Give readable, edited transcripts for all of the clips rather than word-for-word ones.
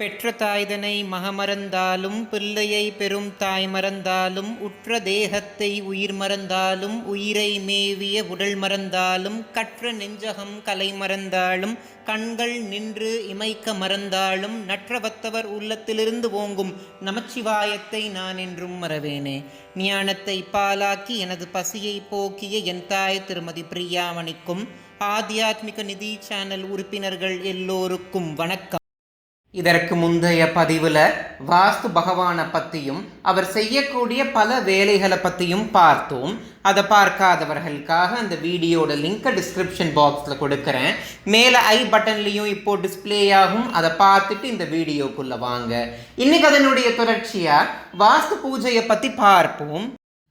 பெற்ற தாய்தனை மகமறந்தாலும் பிள்ளையை பெரும் தாய் மறந்தாலும் உற்ற தேகத்தை உயிர் மறந்தாலும் உயிரை மேவிய உடல் மறந்தாலும் கற்ற நெஞ்சகம் கலை மறந்தாலும் கண்கள் நின்று இமைக்க மறந்தாலும் நற்றவத்தவர் உள்ளத்திலிருந்து ஓங்கும் நமச்சிவாயத்தை நான் என்றும் மறவேனே. ஞானத்தை பாலாக்கி எனது பசியை போக்கிய என் தாய் திருமதி பிரியாமணிக்கும் ஆத்தியாத்மிக நிதி சேனல் உறுப்பினர்கள் எல்லோருக்கும் வணக்கம். இதற்கு முந்தைய பதிவில் வாஸ்து பகவானை பற்றியும் அவர் செய்யக்கூடிய பல வேலைகளை பற்றியும் பார்த்தோம். அதை பார்க்காதவர்களுக்காக அந்த வீடியோட லிங்கை டிஸ்கிரிப்ஷன் பாக்ஸில் கொடுக்குறேன். மேலே ஐ பட்டன்லேயும் இப்போது டிஸ்பிளே ஆகும். அதை பார்த்துட்டு இந்த வீடியோக்குள்ளே வாங்க. இன்றைக்கி அதனுடைய தொடர்ச்சியாக வாஸ்து பூஜையை பற்றி பார்ப்போம்.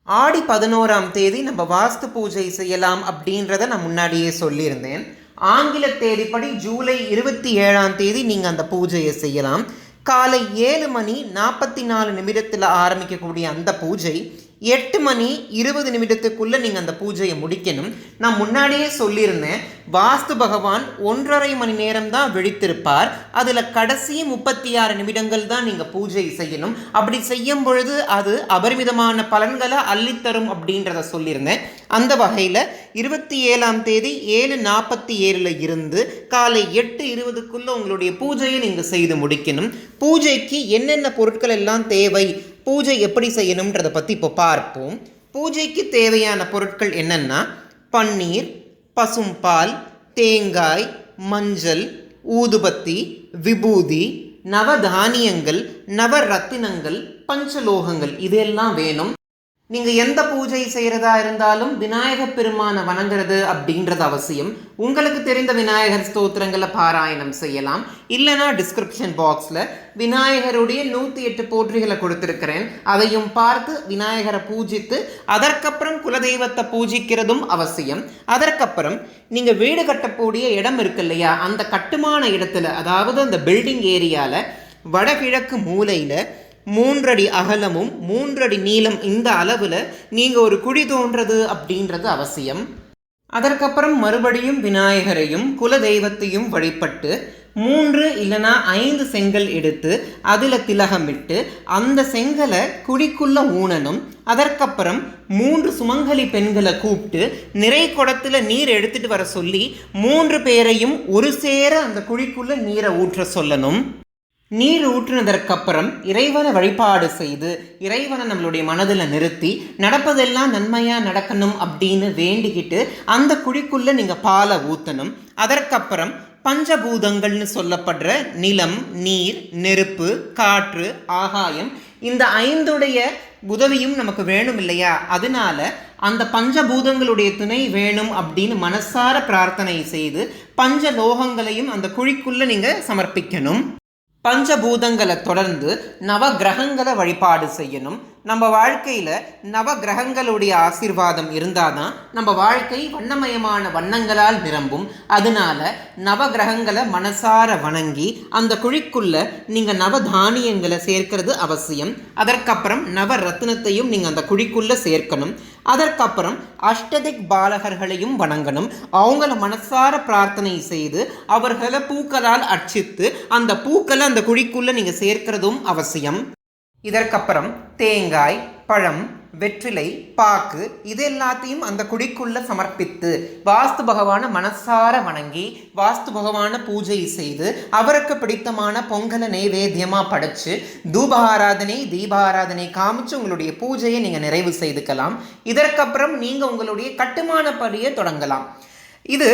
ஆடி 11ஆம் தேதி நம்ம வாஸ்து பூஜை செய்யலாம் அப்படின்றத நான் முன்னாடியே சொல்லியிருந்தேன். ஆங்கில தேதிப்படி ஜூலை 27ஆம் தேதி நீங்கள் அந்த பூஜையை செய்யலாம். காலை 7:44 ஆரம்பிக்கக்கூடிய அந்த பூஜை 8:20 நீங்கள் அந்த பூஜையை முடிக்கணும். நான் முன்னாடியே சொல்லியிருந்தேன், வாஸ்து பகவான் 1.5 மணி நேரம் தான் விழித்திருப்பார். அதில் கடைசி 36 நிமிடங்கள் தான் நீங்கள் பூஜை செய்யணும். அப்படி செய்யும் பொழுது அது அபரிமிதமான பலன்களை அள்ளித்தரும் அப்படின்றத சொல்லியிருந்தேன். அந்த வகையில் 27ஆம் தேதி 7:47 இருந்து காலை 8:20 உங்களுடைய பூஜையை நீங்கள் செய்து முடிக்கணும். பூஜைக்கு என்னென்ன பொருட்கள் எல்லாம் தேவை, பூஜை எப்படி செய்யணுன்றதை பற்றி இப்போ பார்ப்போம். பூஜைக்கு தேவையான பொருட்கள் என்னென்னா பன்னீர், பசும்பால், தேங்காய், மஞ்சள், ஊதுபத்தி, விபூதி, நவதானியங்கள், நவரத்தினங்கள், பஞ்சலோகங்கள் இதெல்லாம் வேணும். நீங்கள் எந்த பூஜை செய்கிறதா இருந்தாலும் விநாயகர் பெருமானை வணங்குறது அப்படின்றது அவசியம். உங்களுக்கு தெரிந்த விநாயகர் ஸ்தோத்திரங்களை பாராயணம் செய்யலாம். இல்லைனா டிஸ்கிரிப்ஷன் பாக்ஸில் விநாயகருடைய 108 போற்றிகளை கொடுத்துருக்கிறேன். அதையும் பார்த்து விநாயகரை பூஜித்து அதற்கப்புறம் குலதெய்வத்தை பூஜிக்கிறதும் அவசியம். அதற்கப்புறம் நீங்கள் வீடு கட்டக்கூடிய இடம் இருக்கு இல்லையா, அந்த கட்டுமான இடத்துல, அதாவது அந்த பில்டிங் ஏரியாவில் வடகிழக்கு மூலையில் 3 அடி அகலமும் 3 அடி நீளம் இந்த அளவில் நீங்கள் ஒரு குழி தோன்றது அப்படின்றது அவசியம். அதற்கப்புறம் மறுபடியும் விநாயகரையும் குலதெய்வத்தையும் வழிபட்டு 3 இல்லைனா 5 செங்கல் எடுத்து அதில் திலகமிட்டு அந்த செங்கலை குழிக்குள்ள ஊனணும். அதற்கப்புறம் 3 சுமங்கலி பெண்களை கூப்பிட்டு நிறை குடத்தில் நீர் எடுத்துட்டு வர சொல்லி 3 பேரையும் ஒரு சேர அந்த குழிக்குள்ள நீரை ஊற்ற சொல்லணும். நீர் ஊற்றினதற்கப்புறம் இறைவனை வழிபாடு செய்து இறைவனை நம்மளுடைய மனதில் நிறுத்தி நடப்பதெல்லாம் நன்மையாக நடக்கணும் அப்படின்னு வேண்டிக்கிட்டு அந்த குழிக்குள்ளே நீங்கள் பாலை ஊற்றணும். அதற்கப்புறம் பஞ்சபூதங்கள்னு சொல்லப்படுற நிலம், நீர், நெருப்பு, காற்று, ஆகாயம் இந்த 5உடைய உதவியும் நமக்கு வேணும் இல்லையா, அதனால அந்த பஞ்சபூதங்களுடைய துணை வேணும் அப்படின்னு மனசார பிரார்த்தனை செய்து பஞ்சலோகங்களையும் அந்த குழிக்குள்ளே நீங்கள் சமர்ப்பிக்கணும். பஞ்சபூதங்களை தொடர்ந்து நவ கிரகங்களை வழிபாடு செய்யணும். நம்ம வாழ்க்கையில் நவ கிரகங்களுடைய ஆசீர்வாதம் இருந்தால் தான் நம்ம வாழ்க்கை வண்ணமயமான வண்ணங்களால் நிரம்பும். அதனால நவ கிரகங்களை மனசார வணங்கி அந்த குழிக்குள்ள நீங்கள் நவதானியங்களை சேர்க்கிறது அவசியம். அதற்கப்புறம் நவ ரத்தினத்தையும் நீங்கள் அந்த குழிக்குள்ள சேர்க்கணும். அதற்கப்புறம் அஷ்டதிக் பாலகர்களையும் வணங்கணும். அவங்கள மனசார பிரார்த்தனை செய்து அவர்களை பூக்களால் அர்ச்சித்து அந்த பூக்களை அந்த குழிக்குள்ள நீங்கள் சேர்க்கிறதும் அவசியம். இதற்கப்புறம் தேங்காய், பழம், வெற்றிலை, பாக்கு இது எல்லாத்தையும் அந்த குடிக்குள்ள சமர்ப்பித்து வாஸ்து பகவானை மனசார வணங்கி வாஸ்து பகவானை பூஜை செய்து அவருக்கு பிடித்தமான பொங்கலை நைவேத்தியமாக படைச்சு தூபாராதனை தீபாராதனை காமிச்சு உங்களுடைய பூஜையை நீங்கள் நிறைவு செய்துக்கலாம். இதற்கப்புறம் நீங்கள் உங்களுடைய கட்டுமான பணியை தொடங்கலாம். இது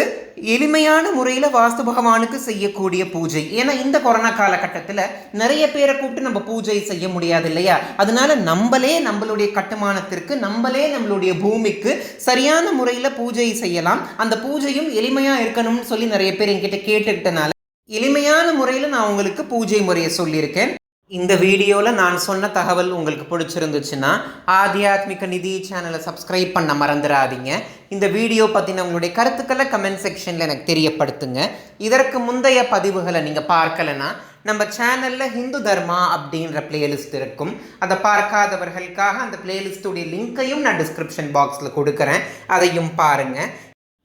எளிமையான முறையில் வாஸ்து பகவானுக்கு செய்யக்கூடிய பூஜை. ஏன்னா இந்த கொரோனா காலகட்டத்தில் நிறைய பேரை கூப்பிட்டு நம்ம பூஜை செய்ய முடியாது இல்லையா, அதனால நம்மளுடைய கட்டுமானத்திற்கு நம்மளுடைய பூமிக்கு சரியான முறையில் பூஜை செய்யலாம். அந்த பூஜையும் எளிமையாக இருக்கணும்னு சொல்லி நிறைய பேர் என்கிட்ட கேட்டுக்கிட்டனால எளிமையான முறையில் நான் உங்களுக்கு பூஜை முறையை சொல்லியிருக்கேன். இந்த வீடியோவில் நான் சொன்ன தகவல் உங்களுக்கு பிடிச்சிருந்துச்சுன்னா ஆத்தியாத்மிக நிதி சேனலை சப்ஸ்கிரைப் பண்ண மறந்துடாதீங்க. இந்த வீடியோ பற்றின உங்களுடைய கருத்துக்களை கமெண்ட் செக்ஷனில் எனக்கு தெரியப்படுத்துங்க. இதற்கு முந்தைய பதிவுகளை நீங்கள் பார்க்கலைன்னா நம்ம சேனலில் ஹிந்து தர்மா அப்படின்ற பிளேலிஸ்ட் இருக்கும். அதை பார்க்காதவர்களுக்காக அந்த பிளேலிஸ்டுடைய லிங்க்கையும் நான் டிஸ்கிரிப்ஷன் பாக்ஸில் கொடுக்குறேன், அதையும் பாருங்கள்.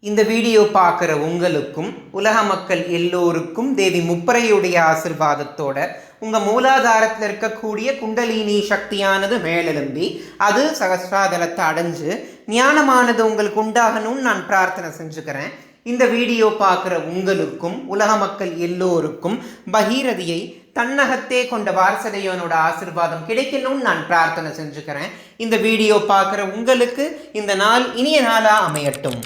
இந்த வீடியோ பார்க்குற உங்களுக்கும் உலக மக்கள் எல்லோருக்கும் தேவி முப்பரையுடைய ஆசிர்வாதத்தோட உங்கள் மூலாதாரத்தில் இருக்கக்கூடிய குண்டலினி சக்தியானது மேலெலும்பி அது சகஸ்ராதலத்தை அடைஞ்சு ஞானமானது உங்களுக்கு உண்டாகணும்னு நான் பிரார்த்தனை செஞ்சுக்கிறேன். இந்த வீடியோ பார்க்குற உங்களுக்கும் உலக மக்கள் எல்லோருக்கும் பகீரதியை தன்னகத்தே கொண்ட வாரசதையோனோட ஆசிர்வாதம் கிடைக்கணும்னு நான் பிரார்த்தனை செஞ்சுக்கிறேன். இந்த வீடியோ பார்க்குற உங்களுக்கு இந்த நாள் இனிய நாளாக அமையட்டும்.